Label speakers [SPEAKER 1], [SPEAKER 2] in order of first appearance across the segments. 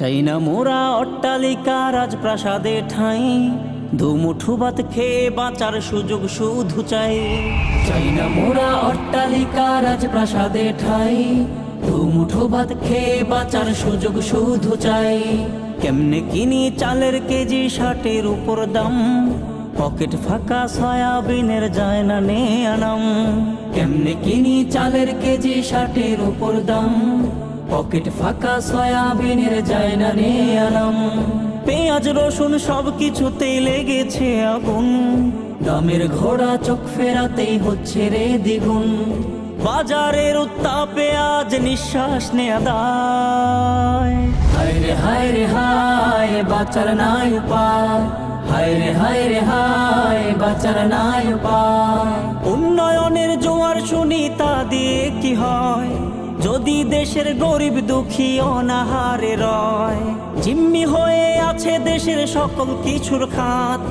[SPEAKER 1] চাই না মোরা অট্টালিকা রাজপ্রাসাদে ঠাঁই, দুমুঠো ভাত খেয়ে বাঁচার সুযোগ শুধু চাই। চাই না মোরা অট্টালিকা রাজপ্রাসাদে ঠাঁই, দুমুঠো ভাত খেয়ে বাঁচার সুযোগ শুধু চাই। কেমনে কিনি চালের কেজি 60-এর উপর দাম, পকেট ফাঁকা সয়াবিনের যায় না নে আনাম। কেমনে কিনি চালের কেজি 60-এর উপর দাম, পকেট ফাঁকা সয়াবিনের যায় না নে আনাম। পেঁয়াজ রসুন সব কিছুতেই লেগেছে আগুন, দামের ঘোড়া চোখ ফেরাতেই হচ্ছে রে দ্বিগুণ। বাজারের উত্তাপে আজ নিঃশ্বাস নেয়া দায়। হায় রে হায় রে হায়, বাঁচার নাই উপায়। হায় রে হায় রে হায়, বাঁচার নাই উপায়। উন্নয়নের জোয়ার শুনি তা দিয়ে কি হয়, যদি দেশের গরিব দুঃখী অনাহারে রয়। জিম্মি হয়ে আছে দেশের সকল কিছুর খাত,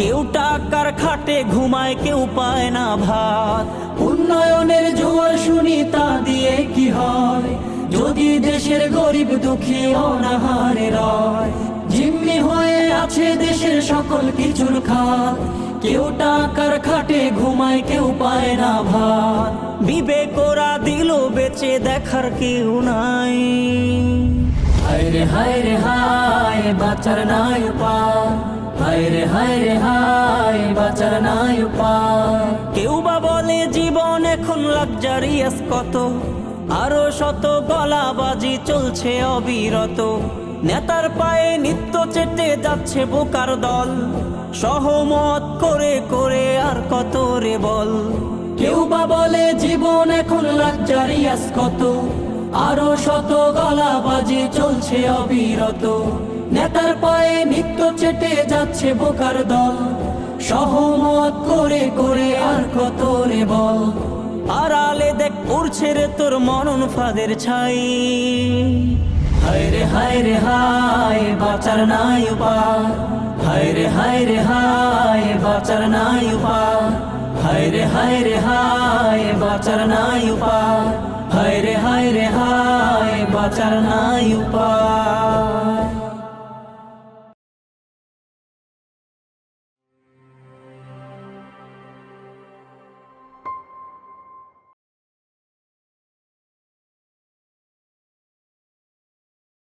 [SPEAKER 1] কেউ টাকার খাটে ঘুমায়, কেউ পায় না ভাত। উন্নয়নের জোয়ার শুনি তা দিয়ে কি হয়, যদি দেশের গরিব দুঃখী অনাহারে রয়। জিম্মি হয়ে আছে দেশের সকল কিছুর খাত, কেউ টাকার খাটে ঘুমায়, কেউ পায় না ভাত। বিবেক ওরা দিল বেঁচে দেখার কেউ নাই। হায় রে হায় রে হায়, বাঁচার নাই উপায়। হায় রে হায় রে হায়, বাঁচার নাই উপায়। কেউ বা বলে জীবন এখন লাক্সারিয়াস কত, আরো শত গলাবাজি চলছে অবিরত। নেতার পায়ে নিত্য চেটে যাচ্ছে বোকার দল, সহমত করে করে আর কত রে বল। কেউ বা বলে জীবন এখন লাক্সারিয়াস কত, আরো শত গলাবাজি চলছে অবিরত। নেতার পায়ে নিত্য চেটে যাচ্ছে বোকার দল, সহমত করে করে আর কত রে বল। আড়ালে দেখ উড়ছে রে তোর মনন ফাঁদের ছাই। হায় রে হায় রে হায়, বাঁচার নাই উপায়। হায় রে হায় রে হায়, বাঁচার নাই উপায়। হায় রে হায় রে হায়, বাঁচার নাই উপায়। হায় রে হায় রে হায়, বাঁচার নাই উপায়।